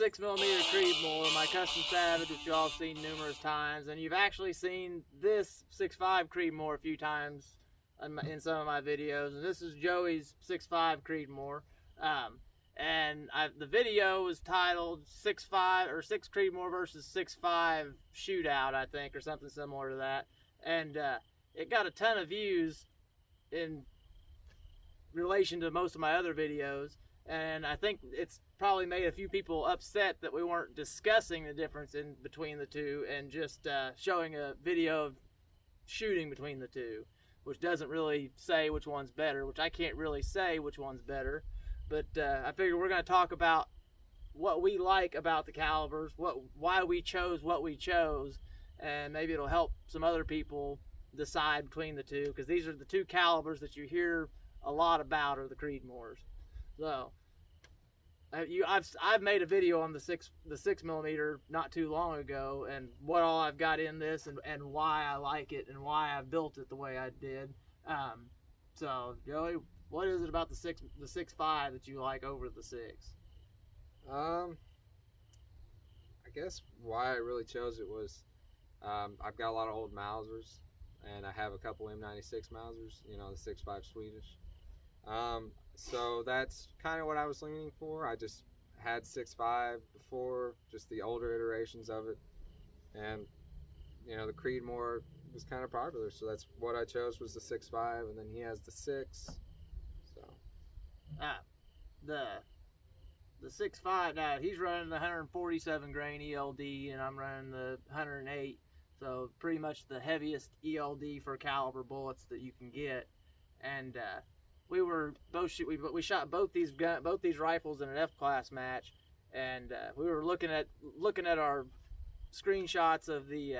6mm Creedmoor, my custom Savage, which you all have seen numerous times, and you've actually seen this 6.5 Creedmoor a few times in some of my videos, and this is Joey's 6.5 Creedmoor. And the video was titled 6.5 or 6 Creedmoor versus 6.5 shootout, I think, or something similar to that. And it got a ton of views in relation to most of my other videos. And I think it's probably made a few people upset that we weren't discussing the difference in between the two and just showing a video of shooting between the two, which doesn't really say which one's better, which I can't really say which one's better. But I figure we're going to talk about what we like about the calibers, why we chose what we chose, and maybe it'll help some other people decide between the two, because these are the two calibers that you hear a lot about are the Creedmoors. So I've made a video on the 6mm not too long ago, and what all I've got in this, and why I like it, and why I built it the way I did. So Joey, what is it about the 6.5 that you like over the 6? I guess why I really chose it was I've got a lot of old Mausers, and I have a couple M96 Mausers, you know, the 6.5 Swedish. So that's kind of what I was leaning for. I just had 6.5 before, just the older iterations of it, and you know, the Creedmoor was kind of popular, so that's what I chose, was the 6.5, and then he has the 6. So the 6.5 now, he's running the 147 grain ELD, and I'm running the 108, so pretty much the heaviest ELD for caliber bullets that you can get. And we were both we shot both these rifles in an F-class match, and we were looking at our screenshots of the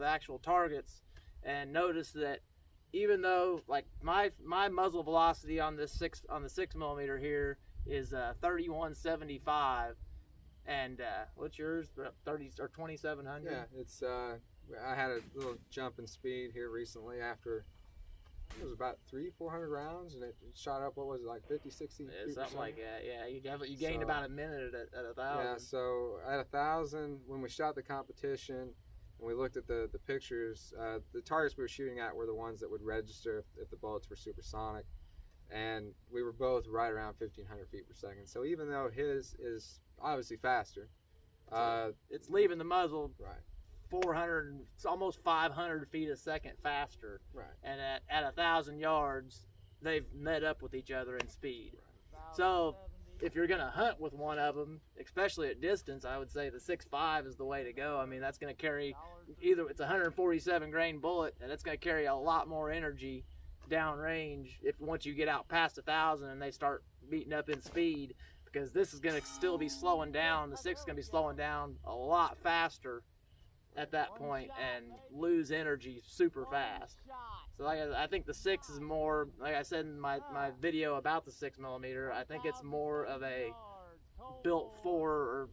actual targets, and noticed that even though, like, my muzzle velocity on the 6mm here is 3175, and what's yours? 30 or 2700? yeah, it's I had a little jump in speed here recently after. It was about 300-400 rounds, and it shot up, what was it, like 50-60%? Yeah, something like that. Yeah, you gained about a minute at 1,000. Yeah, so at 1,000, when we shot the competition and we looked at the pictures, the targets we were shooting at were the ones that would register if the bullets were supersonic, and we were both right around 1,500 feet per second. So even though his is obviously faster, it's leaving the muzzle right 400, almost 500 feet a second faster. Right. And at 1,000 yards, they've met up with each other in speed. Right. So if you're gonna hunt with one of them, especially at distance, I would say the 6.5 is the way to go. I mean, that's gonna carry, either it's a 147 grain bullet, and it's gonna carry a lot more energy downrange once you get out past 1,000 and they start beating up in speed, because this is gonna still be slowing down. The 6 is gonna be slowing down a lot faster at that point and lose energy super fast. So I think the 6 is more, like I said in my video about the 6mm, I think it's more of a built for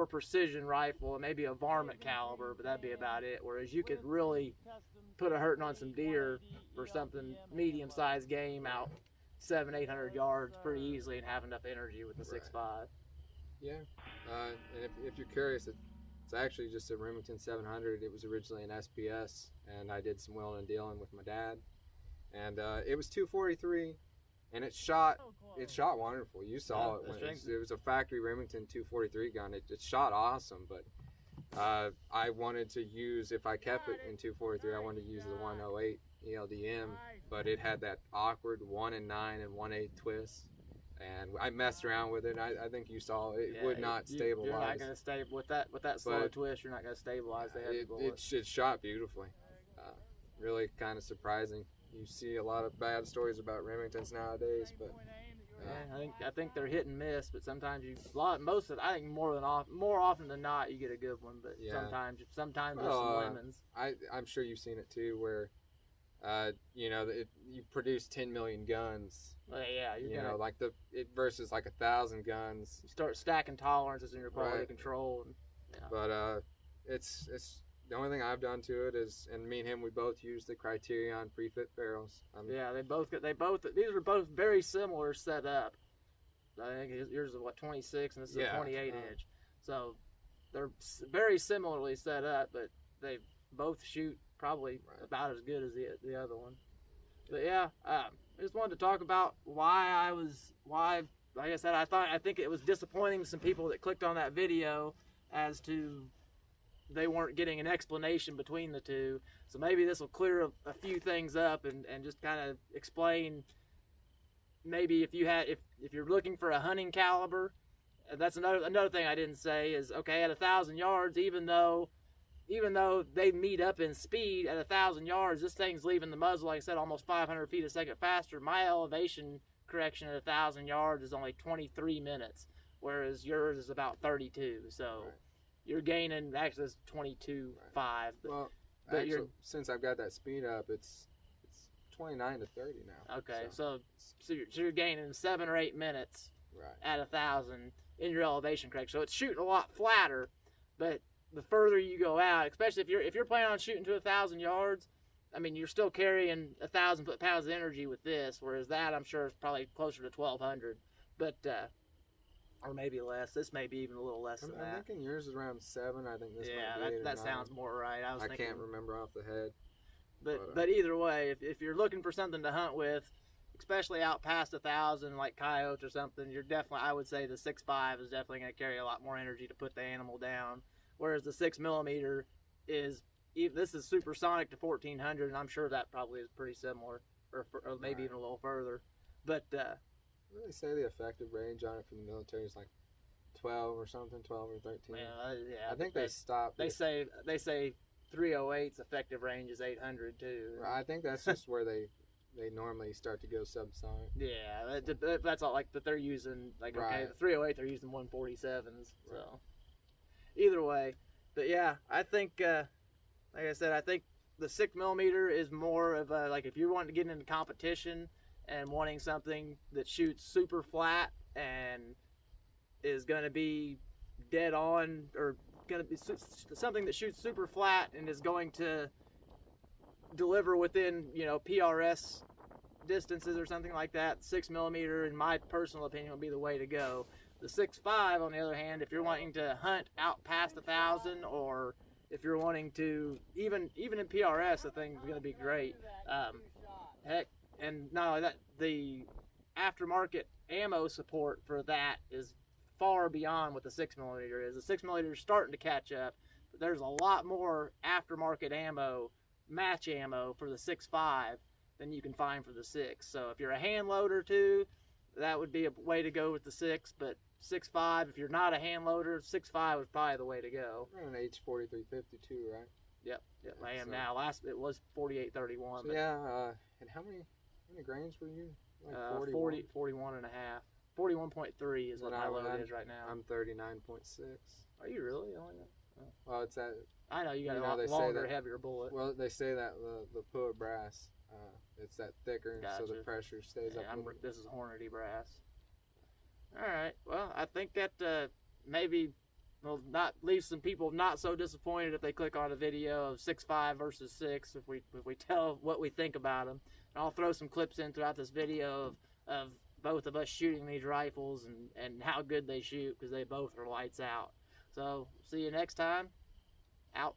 precision rifle, maybe a varmint caliber, but that'd be about it. Whereas you could really put a hurting on some deer for something medium-sized game out 700-800 yards pretty easily and have enough energy with the 6.5. Yeah, and if you're curious, it's actually just a Remington 700. It was originally an SPS, and I did some wheeling and dealing with my dad, and it was 243, and it shot wonderful. You saw it. It was a factory Remington 243 gun. It shot awesome, but I wanted to use, if I kept it in 243, I wanted to use the 108 ELDM, but it had that awkward 1 and 9 and 1/8 twist. And I messed around with it. I think you saw it would not stabilize. You're not going to stay with that slow twist. You're not going to stabilize the heavy bullet. It shot beautifully. Really kind of surprising. You see a lot of bad stories about Remingtons nowadays, but I think they're hit and miss. But sometimes I think more often than not you get a good one. But sometimes there's some lemons. I'm sure you've seen it too, where you know, you produce 10 million guns. Well, yeah, versus like 1,000 guns. You start stacking tolerances in your quality control. And, yeah. But it's the only thing I've done to it is, and me and him, we both use the Criterion pre-fit barrels. Yeah, these are both very similar set up. I think yours is what, 26 and this is a 28 inch. So they're very similarly set up, but they both shoot probably about as good as the other one. But yeah, I just wanted to talk about why, like I said, I think it was disappointing to some people that clicked on that video as to they weren't getting an explanation between the two. So maybe this will clear a few things up and just kind of explain. Maybe if you're looking for a hunting caliber, that's another thing I didn't say is, okay, at 1,000 yards, even though they meet up in speed at 1,000 yards, this thing's leaving the muzzle, like I said, almost 500 feet a second faster. My elevation correction at 1,000 yards is only 23 minutes, whereas yours is about 32. So you're gaining, actually it's 22.5. Well, actually, since I've got that speed up, it's 29 to 30 now. Okay, so you're gaining 7 or 8 minutes at 1,000 in your elevation correction. So it's shooting a lot flatter, but the further you go out, especially if you're planning on shooting to 1,000 yards, I mean, you're still carrying 1,000 foot-pounds of energy with this, whereas that I'm sure is probably closer to 1,200, but or maybe less. This may be even a little less than that. I'm thinking yours is around 7. I think this might be 8 that sounds more right. I can't remember off the head. But either way, if you're looking for something to hunt with, especially out past 1,000, like coyotes or something, you're definitely, I would say the 6.5 is definitely going to carry a lot more energy to put the animal down. Whereas the 6mm is, this is supersonic to 1,400, and I'm sure that probably is pretty similar, or maybe even a little further. But they say the effective range on it from the military is like 12 or something, 12 or 13. Yeah, I think they stopped. They say 308's effective range is 800 too. I think that's just where they normally start to go subsonic. Yeah, that's all. Like, but they're using okay, the 308 they're using 147s. So either way, but yeah, I think like I said, I think the 6mm is more of a, like, if you're wanting to get into competition and wanting something that shoots super flat and is going to be dead on, or going to be something that shoots super flat and is going to deliver within, PRS distances or something like that, 6mm, in my personal opinion, would be the way to go. The 6.5, on the other hand, if you're wanting to hunt out past 1,000, or if you're wanting to, even in PRS, the thing's going to be great. Heck, and not only that, the aftermarket ammo support for that is far beyond what the 6mm is. The 6mm is starting to catch up, but there's a lot more aftermarket ammo, match ammo for the 6.5 than you can find for the 6. So if you're a hand loader too, that would be a way to go with the 6, but 6.5, if you're not a hand loader, 6.5 was probably the way to go. You're an H4352, right? Yep, I am now. Last it was 4831. So yeah, and how many grains were you? Like 41 and a half. 41.3 is what my load is right now. I'm 39.6. Are you really? Oh. Well, it's that. I know you got a longer, heavier bullet. Well, they say that the Pua brass, it's that thicker, so the pressure stays up. This is Hornady brass. All right. Well, I think that maybe will not leave some people not so disappointed if they click on a video of 6.5 versus 6. If we tell what we think about them, and I'll throw some clips in throughout this video of both of us shooting these rifles and how good they shoot, because they both are lights out. So see you next time. Out.